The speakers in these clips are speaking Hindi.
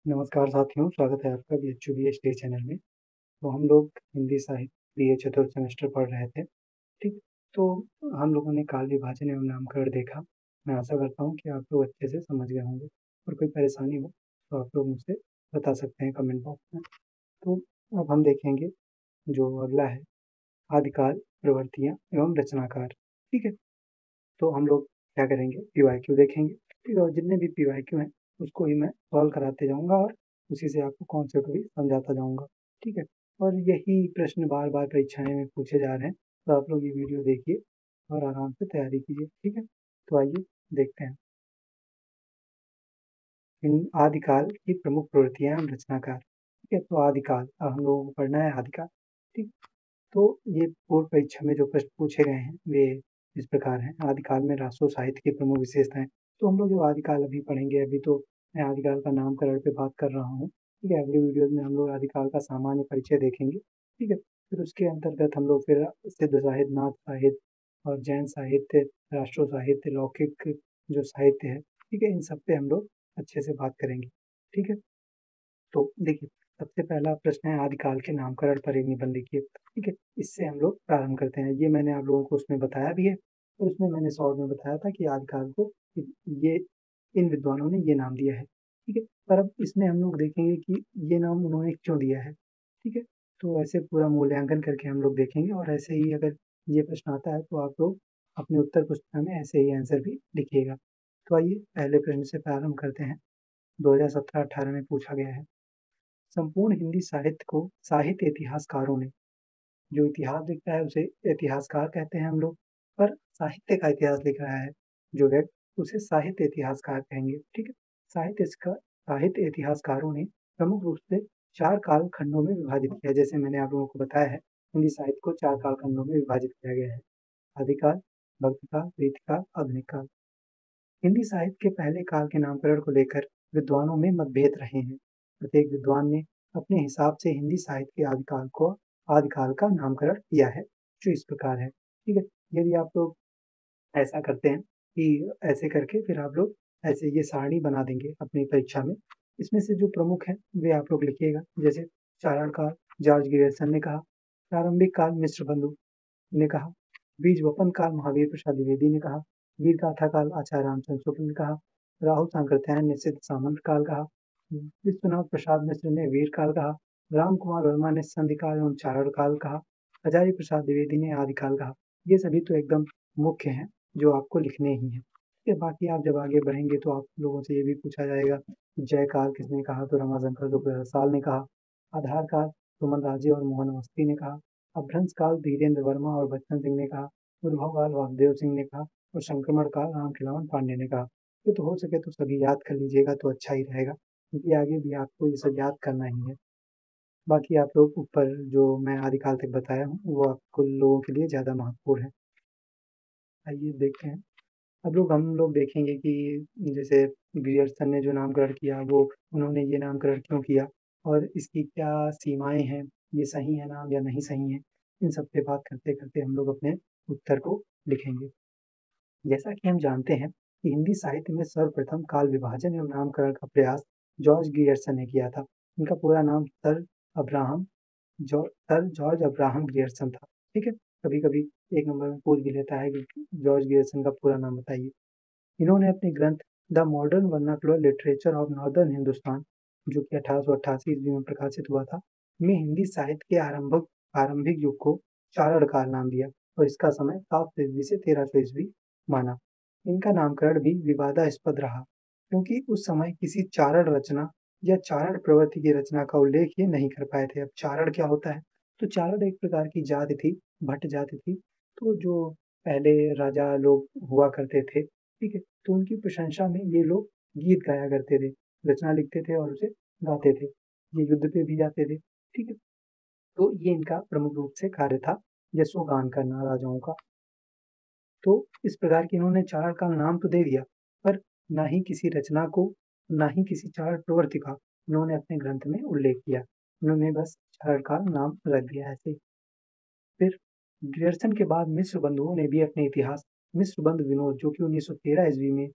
नमस्कार साथियों, स्वागत है आपका बीएचयूबीएस डे चैनल में। तो हम लोग हिंदी साहित्य लिए चतुर्थ सेमेस्टर पढ़ रहे थे, ठीक? तो हम लोगों ने काल विभाजन एवं नामकरण देखा। मैं आशा करता हूँ कि आप लोग अच्छे से समझ गए होंगे और कोई परेशानी हो तो आप लोग मुझसे बता सकते हैं कमेंट बॉक्स में। तो अब हम देखेंगे जो अगला है, आदिकाल, प्रवृत्तियाँ एवं रचनाकार, ठीक है? तो हम लोग क्या करेंगे, पीवाईक्यू देखेंगे, ठीक है? और जितने भी पीवाईक्यू हैं उसको ही मैं सॉल्व कराते जाऊँगा और उसी से आपको कॉन्सेप्ट भी समझाता जाऊँगा, ठीक है? और यही प्रश्न बार-बार परीक्षाएँ में पूछे जा रहे हैं, तो आप लोग ये वीडियो देखिए और आराम से तैयारी कीजिए, ठीक है? तो आइए देखते हैं। इन आदिकाल की प्रमुख प्रवृत्तियाँ एवं रचनाकार, ठीक है? तो आदिकाल, अब हम लोगों को पढ़ना है आदिकाल, ठीक? तो ये पूर्व परीक्षा में जो प्रश्न पूछे गए हैं वे इस प्रकार हैं। आदिकाल में राष्ट्रीय साहित्य की प्रमुख विशेषताएं। तो हम लोग जो आदिकाल अभी पढ़ेंगे, अभी तो मैं आदिकाल का नामकरण पे बात कर रहा हूँ, ठीक है? अगली वीडियो में हम लोग आदिकाल का सामान्य परिचय देखेंगे, ठीक है? फिर उसके अंतर्गत हम लोग फिर सिद्ध साहित्य, नाथ साहित्य और जैन साहित्य, राष्ट्रीय साहित्य, लौकिक जो साहित्य है, ठीक है? इन सब पे हम लोग अच्छे से बात करेंगे, ठीक है? तो देखिए, सबसे पहला प्रश्न है, आदिकाल के नामकरण पर एक निबंध लिखिए, ठीक है? इससे हम लोग प्रारंभ करते हैं। ये मैंने आप लोगों को उसमें बताया भी है और उसमें मैंने शॉर्ट में बताया था कि आदिकाल को ये इन विद्वानों ने ये नाम दिया है, ठीक है? पर अब इसमें हम लोग देखेंगे कि ये नाम उन्होंने क्यों दिया है, ठीक है? तो ऐसे पूरा मूल्यांकन करके हम लोग देखेंगे और ऐसे ही अगर ये प्रश्न आता है तो आप लोग अपने उत्तर पुस्तिका में ऐसे ही आंसर भी लिखिएगा। तो आइए पहले प्रश्न से प्रारंभ करते हैं। 2017-18 में पूछा गया है, संपूर्ण हिंदी साहित्य को साहित्य इतिहासकारों ने, जो इतिहास लिखता है उसे इतिहासकार कहते हैं हम लोग, पर साहित्य का इतिहास लिख रहा है जो व्यक्ति, उसे साहित्य इतिहासकार कहेंगे, ठीक है? साहित्य इतिहासकारों ने प्रमुख रूप से 4 कालखंडों में विभाजित किया। जैसे मैंने आप लोगों को बताया है, हिंदी साहित्य को 4 कालखंडों में विभाजित किया गया है। आदिकाल, भक्तिकाल, रीतिकाल, आधुनिक काल। हिंदी साहित्य के पहले काल के नामकरण को लेकर विद्वानों में मतभेद रहे हैं। प्रत्येक विद्वान ने अपने हिसाब से हिंदी साहित्य के आदिकाल का नामकरण किया है, जो इस प्रकार है, ठीक है? यदि आप लोग ऐसा करते हैं कि ऐसे करके फिर आप लोग ऐसे ये सारणी बना देंगे अपनी परीक्षा में। इसमें से जो प्रमुख हैं वे आप लोग लिखिएगा। जैसे चारण काल, जॉर्ज ग्रियर्सन ने कहा। प्रारंभिक काल मिश्र बंधु ने कहा। बीज वपन काल महावीर प्रसाद द्विवेदी ने कहा। वीर गाथा काल आचार्य रामचंद्र शुक्ल ने कहा। राहुल सांकृत्यायन ने सिद्ध सामंत काल कहा। विश्वनाथ प्रसाद मिश्र ने वीर काल कहा। राम कुमार वर्मा ने संधि काल एवं चारण काल कहा। हजारी प्रसाद द्विवेदी ने आदिकाल कहा। ये सभी तो एकदम मुख्य हैं जो आपको लिखने ही हैं। ठीक है, बाकी आप जब आगे बढ़ेंगे तो आप लोगों से ये भी पूछा जाएगा, जय काल किसने कहा? तो रमाशंकर दुग्गल ने कहा। आधार काल सुमन राजे और मोहन अवस्थी ने कहा। अपभ्रंश काल धीरेन्द्र वर्मा और बच्चन सिंह ने कहा। उद्भव काल वासुदेव सिंह ने कहा और संक्रमण काल रामखिलावन पांडे ने कहा। ये तो हो सके तो सभी याद कर लीजिएगा तो अच्छा ही रहेगा, क्योंकि आगे भी आपको ये सब याद करना ही है। बाकी आप लोग ऊपर जो मैं आदिकाल तक बताया हूँ वो आपको लोगों के लिए ज़्यादा महत्वपूर्ण है। आइए देखते हैं। अब हम लोग देखेंगे कि जैसे ग्रियर्सन ने जो नामकरण किया वो उन्होंने ये नामकरण क्यों किया और इसकी क्या सीमाएँ हैं, ये सही है नाम या नहीं सही है, इन सब पे बात करते-करते हम लोग अपने उत्तर को लिखेंगे। जैसा कि हम जानते हैं कि हिंदी साहित्य में सर्वप्रथम काल विभाजन एवं नामकरण का प्रयास जॉर्ज ग्रियर्सन ने किया था। इनका पूरा नाम सर जॉर्ज अब्राहम ग्रियर्सन था, ठीक है? कभी-कभी 1 नंबर में पूछ भी लेता है कि जॉर्ज ग्रियर्सन का पूरा नाम बताइए। इन्होंने अपने ग्रंथ the modern vernacular literature of northern Hindustan, जो कि 1888 ईस्वी में प्रकाशित हुआ था, में हिंदी साहित्य के आरंभिक युग को चारण काल नाम दिया और इसका समय 700 ईस्वी से 1300 ईस्वी माना। इनका नामकरण भी विवादास्पद रहा, क्योंकि उस समय किसी चारण रचना या चारण प्रवृत्ति की रचना का उल्लेख ये नहीं कर पाए थे। अब चारण क्या होता है? तो चारण एक प्रकार की जाति थी, भट्ट जाति थी, तो जो पहले राजा लोग हुआ करते थे, ठीक है? तो उनकी प्रशंसा में ये लोग गीत गाया करते थे, रचना लिखते थे और उसे गाते थे। ये युद्ध पे भी जाते थे, ठीक है? तो ये इनका प्रमुख रूप से कार्य था, यशोगान करना राजाओं का। तो इस प्रकार की इन्होंने चारण का नाम तो दे दिया, पर ना ही किसी रचना को, ना ही किसी चारण प्रवृत्ति का इन्होंने अपने ग्रंथ में उल्लेख किया। इन्होंने बस चारण का नाम रख दिया ऐसे ही। फिर ग्रियर्सन के बाद मिश्र बंधुओं ने भी अपने इतिहास, मिश्र बंधु विनोद, जो कि 1913 ईस्वी में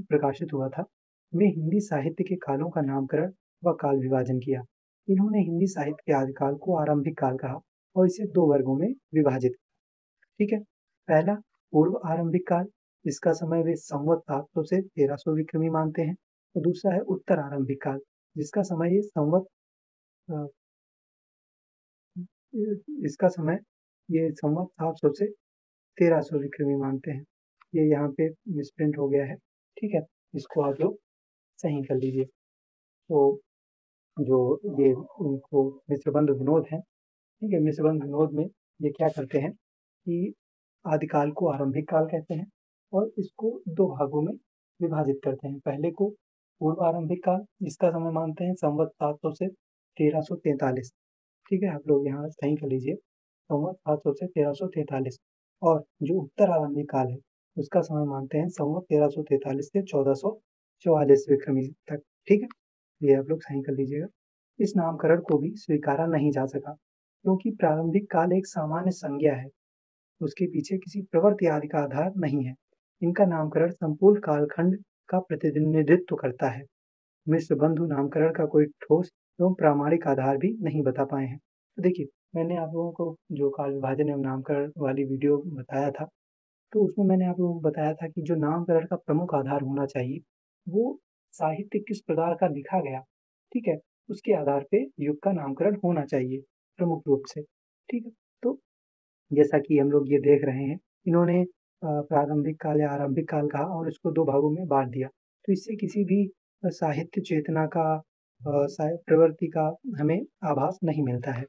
प्रकाशित हुआ था, में हिंदी साहित्य के कालों का नामकरण व काल विभाजन किया। इन्होंने हिंदी साहित्य के आदिकाल को आरंभिक काल कहा और इसे 2 वर्गों में विभाजित किया। ठीक है, पहला पूर्व आरंभिक काल, इसका समय वे संवत 700 से 1300 विक्रमी मानते हैं, और दूसरा है उत्तर आरंभिक काल, जिसका समय ये संवत अ, इसका समय ये संवत 700 से 1300 विक्रमी मानते हैं। ये यहाँ पे मिसप्रिंट हो गया है, ठीक है, इसको आप लोग सही कर लीजिए। तो जो ये उनको मिश्रबंध विनोद है, ठीक है, मिश्रबंध विनोद में ये क्या करते हैं कि आदिकाल को आरंभिक काल कहते हैं और इसको 2 भागों में विभाजित करते हैं। पहले को पूर्व आरंभिक काल, जिसका समय मानते हैं संवत 700 से 1343, ठीक है, आप लोग यहाँ सही कर लीजिए, संवत 700 से 1343। और जो उत्तर आरंभिक काल है, उसका समय मानते हैं संवत 1343 से 1444 विक्रमी तक, ठीक है, ये आप लोग सही कर लीजिएगा। इस नामकरण को भी स्वीकारा नहीं जा सका, क्योंकि प्रारंभिक काल एक सामान्य संज्ञा है, उसके पीछे किसी प्रवृत्ति आदि का आधार नहीं है। इनका नामकरण संपूर्ण कालखंड का प्रतिनिधित्व करता है। मिश्र बंधु नामकरण का कोई ठोस एवं प्रामाणिक आधार भी नहीं बता पाए हैं। तो देखिए, मैंने आप लोगों को जो काल विभाजन एवं नामकरण वाली वीडियो बताया था, तो उसमें मैंने आप लोगों को बताया था कि जो नामकरण का प्रमुख आधार होना चाहिए, वो साहित्य किस प्रकार का लिखा गया, ठीक है, उसके आधार पे युग का नामकरण होना चाहिए प्रमुख रूप से, ठीक है। तो जैसा कि हम लोग ये देख रहे हैं, इन्होंने प्रारंभिक काल या आरंभिक काल कहा और इसको 2 भागों में बाँट दिया। तो इससे किसी भी साहित्य चेतना का प्रवृत्ति का हमें आभास नहीं मिलता है।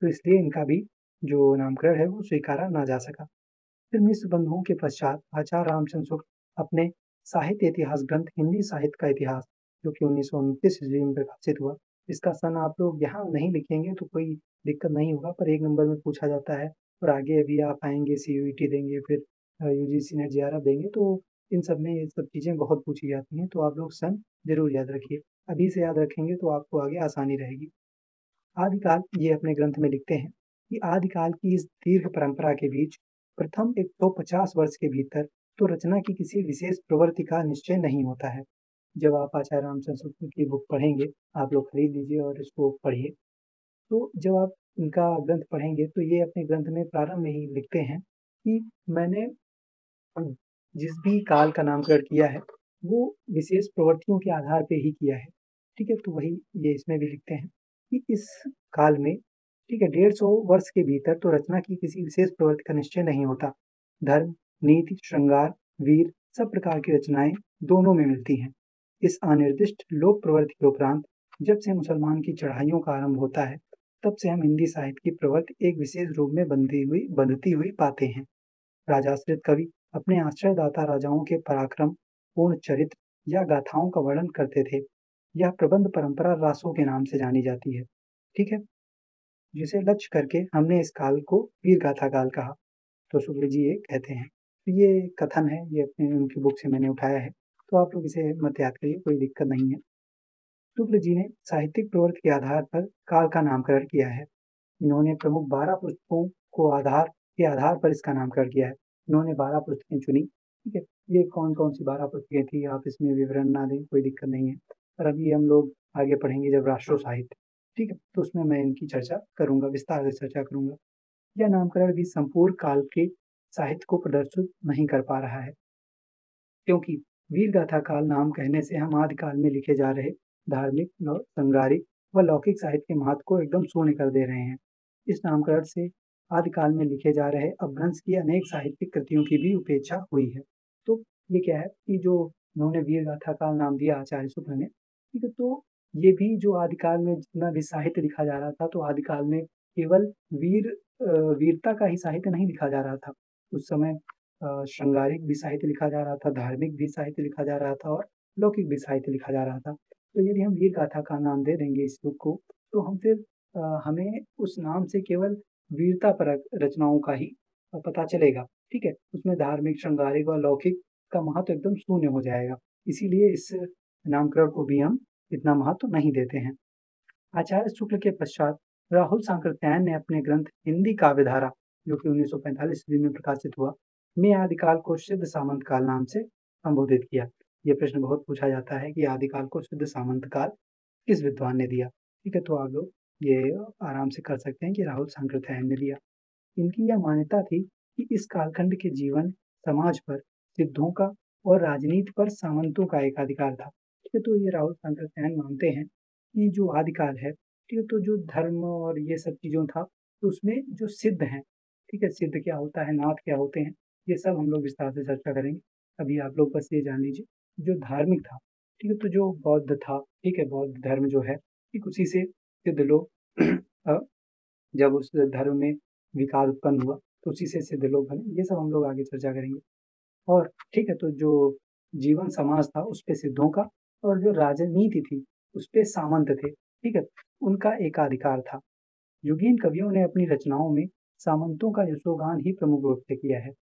तो इसलिए इनका भी जो नामकरण है वो स्वीकारा ना जा सका। फिर मिश्र बंधुओं के पश्चात आचार्य रामचंद्र शुक्ल अपने साहित्य इतिहास ग्रंथ हिंदी साहित्य का इतिहास, जो कि 1929 ईस्वी में प्रकाशित हुआ। इसका सन आप लोग यहाँ नहीं लिखेंगे तो कोई दिक्कत नहीं होगा, पर 1 नंबर में पूछा जाता है और आगे भी आप आएँगे सीयूईटी देंगे, फिर यूजीसी नेट जेआरएफ देंगे, तो इन सब में ये सब चीज़ें बहुत पूछी जाती हैं, तो आप लोग सन ज़रूर याद रखिए। अभी से याद रखेंगे तो आपको आगे आसानी रहेगी। आदिकाल ये अपने ग्रंथ में लिखते हैं कि आदिकाल की इस दीर्घ परंपरा के बीच प्रथम 150 वर्ष के भीतर तो रचना की किसी विशेष प्रवृत्ति का निश्चय नहीं होता है। जब आप आचार्य रामचंद्र शुक्ल की बुक पढ़ेंगे, आप लोग खरीद लीजिए और इसको पढ़िए। तो जब आप इनका ग्रंथ पढ़ेंगे तो ये अपने ग्रंथ में प्रारंभ में ही लिखते हैं कि मैंने जिस भी काल का नामकरण किया है, वो विशेष प्रवृत्तियों के आधार पे ही किया है, ठीक है? तो वही ये इसमें भी लिखते हैं कि इस काल में, ठीक है, 150 वर्ष के भीतर तो रचना की किसी विशेष प्रवृत्ति का निश्चय नहीं होता। धर्म, नीति, श्रृंगार, वीर सब प्रकार की रचनाएँ दोनों में मिलती हैं। इस अनिर्दिष्ट लोक प्रवृत्ति के उपरांत जब से मुसलमान की चढ़ाइयों का आरंभ होता है, तब से हम हिंदी साहित्य की प्रवृत्ति एक विशेष रूप में बंधती हुई पाते हैं। राजाश्रित कवि अपने आश्रयदाता राजाओं के पराक्रम, पूर्ण चरित्र या गाथाओं का वर्णन करते थे। यह प्रबंध परंपरा रासों के नाम से जानी जाती है, ठीक है? जिसे लक्ष्य करके हमने इस काल को वीर गाथा काल कहा। तो शुक्ल जी ये कहते हैं। तो ये कथन है, ये अपनी उनकी बुक से मैंने उठाया है, तो आप लोग इसे मत याद करिए, कोई दिक्कत नहीं है। शुक्ल जी ने साहित्यिक प्रवृत्ति के आधार पर काल का नामकरण किया है। इन्होंने प्रमुख 12 पुस्तकों को आधार पर इसका नामकरण किया है। इन्होंने 12 पुस्तकें चुनी, ठीक है? ये कौन-कौन सी 12 पुस्तकें थी, आप इसमें विवरण ना दें, कोई दिक्कत नहीं है। पर अभी हम लोग आगे पढ़ेंगे जब राष्ट्र साहित्य, ठीक है? तो उसमें मैं इनकी चर्चा करूँगा, विस्तार से चर्चा करूँगा। यह नामकरण भी संपूर्ण काल के साहित्य को प्रदर्शित नहीं कर पा रहा है, क्योंकि वीर गाथा काल नाम कहने से हम आदिकाल में लिखे जा रहे धार्मिक, संगारिक व लौकिक साहित्य के महत्व को एकदम शून्य कर दे रहे हैं। इस नामकरण से आदिकाल में लिखे जा रहे अपभ्रंश की अनेक साहित्यिक कृतियों की भी उपेक्षा हुई है। तो ये क्या है कि जो उन्होंने वीर गाथा काल नाम दिया आचार्य शुक्ल ने, ठीक है? तो ये भी जो आदिकाल में जितना भी साहित्य लिखा जा रहा था, तो आदिकाल में केवल वीरता का ही साहित्य नहीं लिखा जा रहा था। उस समय श्रृंगारिक भी साहित्य लिखा जा रहा था, धार्मिक भी साहित्य लिखा जा रहा था और लौकिक भी साहित्य लिखा जा रहा था। तो यदि हम वीर गाथा का नाम दे देंगे इस बुक को, तो हम फिर हमें उस नाम से केवल वीरतापरक रचनाओं का ही पता चलेगा, ठीक है? उसमें धार्मिक, श्रृंगारिक व लौकिक का महत्व एकदम शून्य हो जाएगा। इसीलिए इस नामकरण को भी हम इतना महत्व नहीं देते हैं। आचार्य शुक्ल के पश्चात राहुल सांकृत्यायन ने अपने ग्रंथ हिंदी काव्यधारा, जो कि 1945 ईस्वी में प्रकाशित हुआ, में आदिकाल को सिद्ध सामंत काल नाम से संबोधित किया। ये प्रश्न बहुत पूछा जाता है कि आदिकाल को शुद्ध सामंत काल किस विद्वान ने दिया? ठीक है, तो आप लोग ये आराम से कर सकते हैं कि राहुल सांकृत्यायन ने दिया। इनकी यह मान्यता थी कि इस कालखंड के जीवन, समाज पर, सिद्धों का और राजनीति पर सामंतों का एक अधिकार था। ठीक है, तो ये राहुल सांकृत्यायन मानते हैं कि जो आदिकाल है, ठीक है, तो जो धर्म और ये सब चीज़ों था, तो उसमें जो सिद्ध हैं, ठीक है, सिद्ध क्या होता है, नाथ क्या होते हैं, ये सब हम लोग विस्तार से चर्चा करेंगे। अभी आप लोग बस ये जान लीजिए, जो धार्मिक था, ठीक है, तो जो बौद्ध था, ठीक है, बौद्ध धर्म जो है, ठीक उसी से सिद्ध लोग अ, जब उस धर्म में विकार उत्पन्न हुआ, तो उसी से सिद्ध लोग बने। ये सब हम लोग आगे चर्चा करेंगे। और ठीक है, तो जो जीवन समाज था, उसपे सिद्धों का और जो राजनीति थी, उसपे सामंत थे, ठीक है? उनका एकाधिकार था। युगीन कवियों ने अपनी रचनाओं में सामंतों का यशोगान ही प्रमुख रूप से किया है।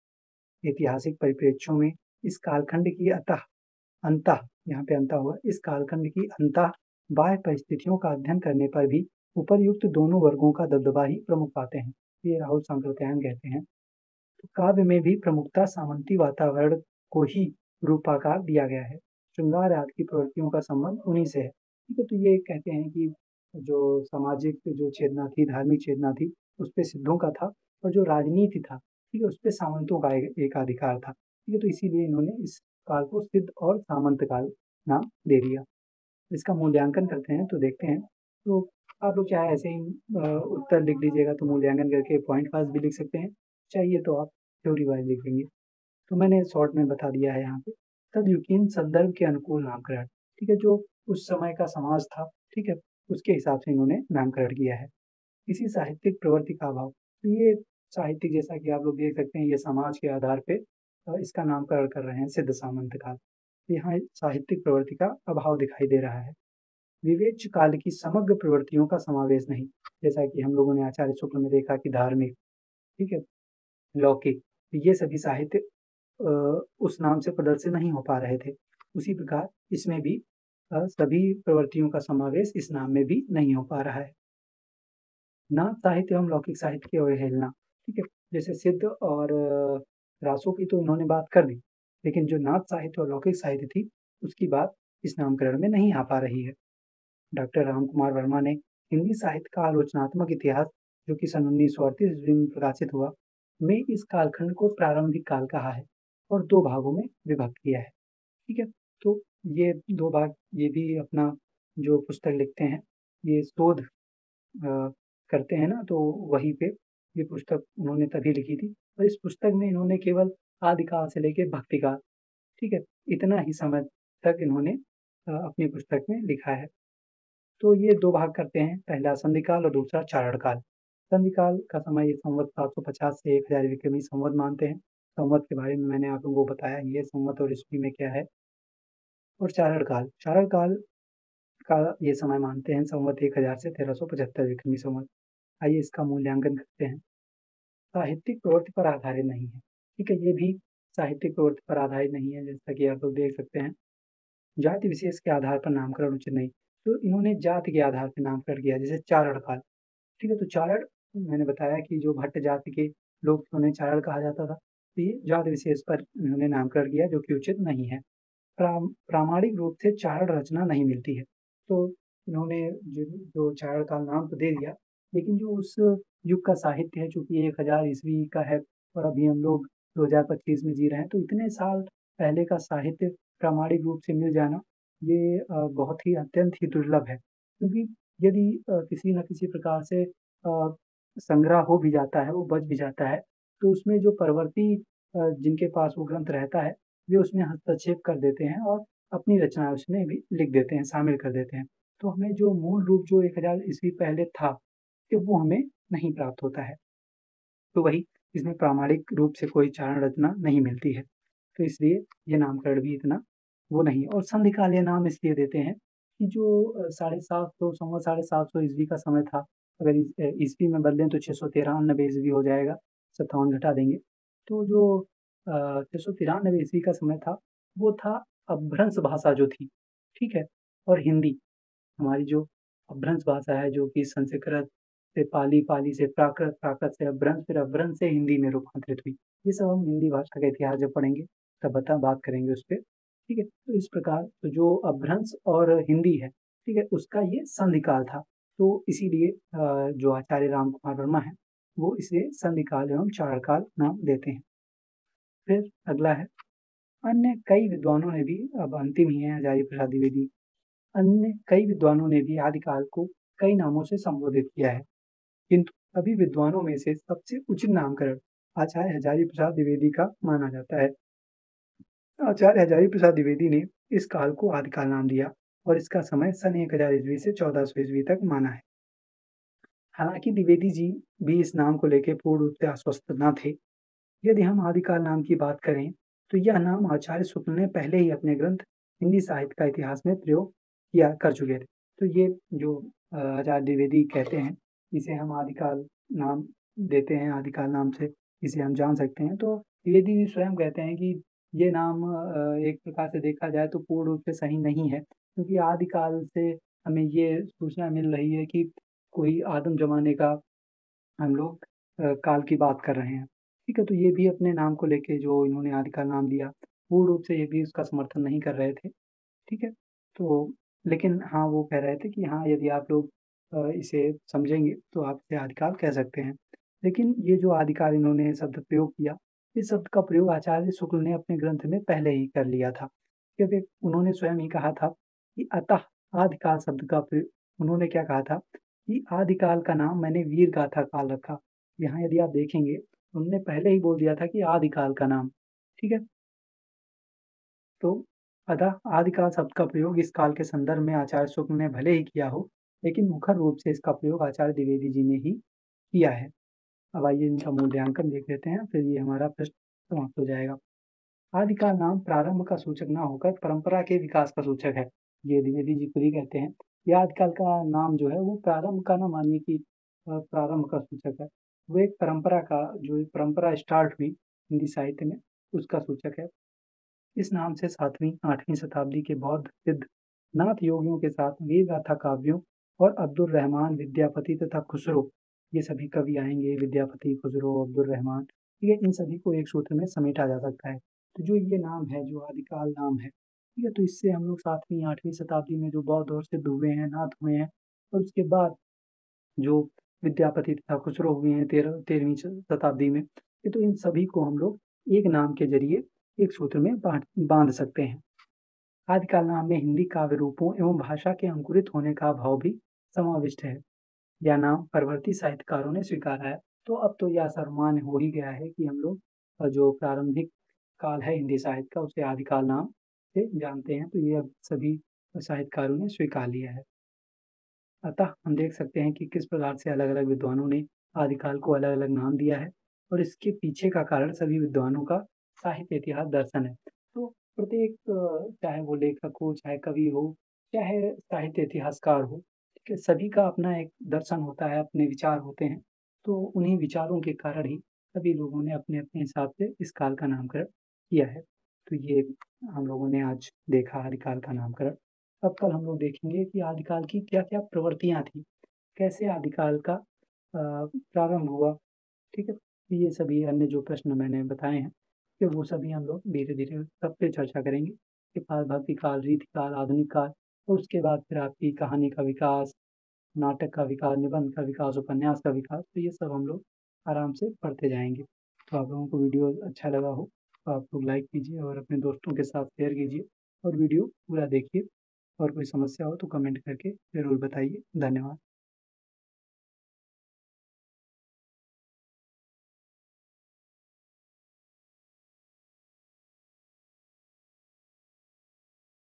ऐतिहासिक परिप्रेक्ष्यों में इस कालखंड की अंतः यहाँ पे अंतः हुआ, इस कालखंड की अंतः बाह्य परिस्थितियों का अध्ययन करने पर भी उपर्युक्त दोनों वर्गों का दबदबा ही प्रमुख पाते हैं। ये राहुल सांकृत्यायन कहते हैं। तो काव्य में भी प्रमुखता सामंती वातावरण को ही रूपाकार दिया गया है। श्रृंगार आदि की प्रवृत्तियों का संबंध उन्हीं से है। ठीक है, तो ये कहते हैं कि जो सामाजिक जो चेतना थी, धार्मिक चेतना थी, उस पे सिद्धों का था और जो राजनीति था, ठीक है, उस पे सामंतों का एक अधिकार था। ठीक है, तो इसीलिए इन्होंने इस काल को सिद्ध और सामंत काल नाम दे दिया। इसका मूल्यांकन करते हैं तो देखते हैं, तो आप लोग चाहे ऐसे ही उत्तर लिख लीजिएगा तो मूल्यांकन करके पॉइंट वाइज भी लिख सकते हैं, चाहिए तो आप थ्योरी वाइज लिख लेंगे। तो मैंने शॉर्ट में बता दिया है यहाँ पे। तदयुकीन संदर्भ के अनुकूल नामकरण, ठीक है, जो उस समय का समाज था, ठीक है, उसके हिसाब से इन्होंने नामकरण किया है। किसी साहित्यिक प्रवृत्ति का अभाव, तो ये साहित्यिक जैसा कि आप लोग देख सकते हैं, ये समाज के आधार पे इसका नामकरण कर रहे हैं सिद्ध सामंत काल। यहाँ साहित्यिक प्रवृत्ति का अभाव दिखाई दे रहा है। विवेच्य काल की समग्र प्रवृत्तियों का समावेश नहीं, जैसा कि हम लोगों ने आचार्य शुक्ल में देखा कि धार्मिक, ठीक है, लौकिक, ये सभी साहित्य उस नाम से प्रदर्शित नहीं हो पा रहे थे। उसी प्रकार इसमें भी सभी प्रवृत्तियों का समावेश इस नाम में भी नहीं हो पा रहा है। नाथ साहित्य एवं लौकिक साहित्य की अवहेलना, ठीक है, जैसे सिद्ध और रासों की तो उन्होंने बात कर दी, लेकिन जो नाथ साहित्य और लौकिक साहित्य थी, उसकी बात इस नामकरण में नहीं आ पा रही है। डॉक्टर राम कुमार वर्मा ने हिंदी साहित्य का आलोचनात्मक इतिहास, जो कि सन 1938 ईस्वी में प्रकाशित हुआ, में इस कालखंड को प्रारंभिक काल कहा है और दो भागों में विभक्त किया है। ठीक है, तो ये दो भाग, ये भी अपना जो पुस्तक लिखते हैं, ये शोध करते हैं ना, तो वहीं पे ये पुस्तक उन्होंने तभी लिखी थी और इस पुस्तक में इन्होंने केवल आदिकाल से लेके भक्तिकाल, ठीक है, इतना ही समय तक इन्होंने अपनी पुस्तक में लिखा है। तो ये दो भाग करते हैं, पहला संधिकाल और दूसरा चारणकाल। संधिकाल का समय ये संवत 750 से 1000 विक्रमी संवत मानते हैं। संवत के बारे में मैंने आप लोगों को बताया, ये संवत और ईस्वी में क्या है। और चारणकाल, चारणकाल का ये समय मानते हैं संवत 1000 से 1375 विक्रमी संवत। आइए इसका मूल्यांकन करते हैं। साहित्यिक प्रवृत्ति पर आधारित नहीं है, ठीक है, ये भी साहित्यिक प्रवृत्ति पर आधारित नहीं है, जैसा कि आप लोग देख सकते हैं। जाति विशेष के आधार पर नामकरण उचित नहीं, तो इन्होंने जाति के आधार पर नामकरण किया, जैसे चारणकाल, ठीक है, तो चारण मैंने बताया कि जो भट्ट जाति के लोग थे उन्हें चारण कहा जाता था, तो ये जाति विशेष पर इन्होंने नामकरण किया, जो कि उचित नहीं है। प्रामाणिक रूप से चारण रचना नहीं मिलती है, तो इन्होंने जो चारण का नाम तो दे दिया, लेकिन जो उस युग का साहित्य है, चूंकि 1000 ईस्वी का है और अभी हम लोग 2025 में जी रहे हैं, तो इतने साल पहले का साहित्य प्रामाणिक रूप से मिल जाना, ये बहुत ही अत्यंत ही दुर्लभ है, क्योंकि यदि किसी न किसी प्रकार से संग्रह हो भी जाता है, वो बच भी जाता है, तो उसमें जो परवर्ती जिनके पास वो ग्रंथ रहता है, वे उसमें हस्तक्षेप कर देते हैं और अपनी रचना उसमें भी लिख देते हैं, शामिल कर देते हैं। तो हमें जो मूल रूप जो 1000 ईस्वी पहले था, कि वो हमें नहीं प्राप्त होता है। तो वही इसमें प्रामाणिक रूप से कोई चारण रचना नहीं मिलती है, तो इसलिए ये नामकरण भी इतना वो नहीं है। और संधिकाल ये नाम इसलिए देते हैं कि जो 750 संवत 750 ईस्वी का समय था, अगर ईस्वी में बदलें तो 693 ईस्वी हो जाएगा, 57 घटा देंगे। तो जो 693 ईस्वी का समय था, वो था अपभ्रंश भाषा जो थी, ठीक है, और हिंदी, हमारी जो अपभ्रंश भाषा है, जो कि संस्कृत से पाली, पाली से प्राकृत, प्राकृत से अपभ्रंश, फिर अपभ्रंश से हिंदी में रूपांतरित हुई। ये सब हम हिंदी भाषा का इतिहास जब पढ़ेंगे, तब बात करेंगे उस पे। ठीक है। तो इस प्रकार तो जो अपभ्रंश और हिंदी है, ठीक है, उसका ये संधिकाल था। तो इसीलिए जो आचार्य रामकुमार वर्मा है, वो इसे संधिकाल एवं चारणकाल नाम देते हैं। फिर अगला है, अन्य कई विद्वानों ने भी, अब अंतिम ही है हजारी प्रसाद द्विवेदी, अन्य कई विद्वानों ने भी आदिकाल को कई नामों से संबोधित किया है, किंतु सभी विद्वानों में से सबसे उचित नामकरण आचार्य हजारी प्रसाद द्विवेदी का माना जाता है। आचार्य हजारी प्रसाद द्विवेदी ने इस काल को आदिकाल नाम दिया और इसका समय सन 1000 ईस्वी से 1400 ईस्वी तक माना है। हालांकि द्विवेदी जी भी इस नाम को लेकर पूर्ण रूप से आश्वस्त न थे। यदि हम आदिकाल नाम की बात करें, तो यह नाम आचार्य शुक्ल ने पहले ही अपने ग्रंथ हिंदी साहित्य का इतिहास में प्रयोग किया कर चुके थे। तो ये जो आचार्य द्विवेदी कहते हैं, इसे हम आदिकाल नाम देते हैं, आदिकाल नाम से इसे हम जान सकते हैं। तो द्विवेदी जी स्वयं कहते हैं कि ये नाम एक प्रकार से देखा जाए तो पूर्ण रूप से सही नहीं है, क्योंकि आदिकाल से हमें ये सूचना मिल रही है कि कोई आदम ज़माने का हम लोग काल की बात कर रहे हैं। ठीक है, तो ये भी अपने नाम को लेके जो इन्होंने आदिकाल नाम दिया, पूर्ण रूप से ये भी उसका समर्थन नहीं कर रहे थे। ठीक है, तो लेकिन हाँ, वो कह रहे थे कि हाँ, यदि आप लोग इसे समझेंगे तो आप इसे आदिकाल कह सकते हैं। लेकिन ये जो आदिकाल इन्होंने शब्द प्रयोग किया, इस शब्द का प्रयोग आचार्य शुक्ल ने अपने ग्रंथ में पहले ही कर लिया था। क्योंकि उन्होंने स्वयं ही कहा था कि अतः आदिकाल शब्द का प्रयोग, उन्होंने क्या कहा था कि आदिकाल का नाम मैंने वीर गाथा काल रखा। यहाँ यदि आप देखेंगे, उन्होंने पहले ही बोल दिया था कि आदिकाल का नाम, ठीक है? तो अतः आदिकाल शब्द का प्रयोग इस काल के संदर्भ में आचार्य शुक्ल ने भले ही किया हो, लेकिन मुखर रूप से इसका प्रयोग आचार्य द्विवेदी जी ने ही किया है। अब आइए इनका मूल्यांकन देख लेते हैं, फिर ये हमारा प्रश्न समाप्त हो जाएगा। आदिकाल नाम प्रारंभ का सूचक न होकर परंपरा के विकास का सूचक है। ये द्विवेदी जी खुद ही कहते हैं कि आदिकाल का नाम जो है वो प्रारंभ का ना मानिए कि प्रारंभ का सूचक है। वो एक परंपरा का, जो एक परंपरा स्टार्ट हुई हिंदी साहित्य में, उसका सूचक है। इस नाम से 7वीं 8वीं शताब्दी के बौद्ध सिद्ध नाथ योगियों के साथ वीर गाथा काव्यों और अब्दुल रहमान, विद्यापति तथा खुसरो, ये सभी कवि आएंगे, विद्यापति, खुसरो, अब्दुल रहमान, ठीक है, इन सभी को एक सूत्र में समेटा जा सकता है। तो जो ये नाम है, जो आदिकाल नाम है, ठीक है, तो इससे हम लोग 7वीं 8वीं शताब्दी में जो बौद्ध और सिद्ध हुए हैं, नाथ हुए हैं, और उसके बाद जो विद्यापति तथा खुसरो हुए हैं 13वीं शताब्दी में, ये तो इन सभी को हम लोग एक नाम के जरिए एक सूत्र में बांध सकते हैं। आदिकाल नाम में हिंदी काव्य रूपों एवं भाषा के अंकुरित होने का भाव भी समाविष्ट है। यह नाम परवर्ती साहित्यकारों ने स्वीकारा है। तो अब तो यह सर्वमान्य हो ही गया है कि हम लोग जो प्रारंभिक काल है हिंदी साहित्य का, उसे आदिकाल नाम से जानते हैं। तो ये अब सभी साहित्यकारों ने स्वीकार लिया है। अतः हम देख सकते हैं कि किस प्रकार से अलग-अलग विद्वानों ने आदिकाल को अलग-अलग नाम दिया है, और इसके पीछे का कारण सभी विद्वानों का साहित्य इतिहास दर्शन है। तो प्रत्येक चाहे वो लेखक हो, चाहे कवि हो, चाहे साहित्य इतिहासकार हो, ठीक है? सभी का अपना एक दर्शन होता है, अपने विचार होते हैं। तो उन्हीं विचारों के कारण ही सभी लोगों ने अपने-अपने हिसाब से इस काल का नामकरण किया है। तो ये हम लोगों ने आज देखा आदिकाल का नामकरण। अब कल हम लोग देखेंगे कि आदिकाल की क्या-क्या प्रवृत्तियाँ थी, कैसे आदिकाल का प्रारंभ हुआ, ठीक है? तो ये सभी अन्य जो प्रश्न मैंने बताए हैं, फिर वो सभी हम लोग धीरे-धीरे सब पे चर्चा करेंगे कि भक्ति काल, रीति काल, आधुनिक काल, और उसके बाद फिर आपकी कहानी का विकास, नाटक का विकास, निबंध का विकास, उपन्यास का विकास, तो ये सब हम लोग आराम से पढ़ते जाएँगे। तो आप लोगों को वीडियो अच्छा लगा हो, तो आप लोग लाइक कीजिए और अपने दोस्तों के साथ शेयर कीजिए, और वीडियो पूरा देखिए। और कोई समस्या हो तो कमेंट करके ज़रूर बताइए। धन्यवाद।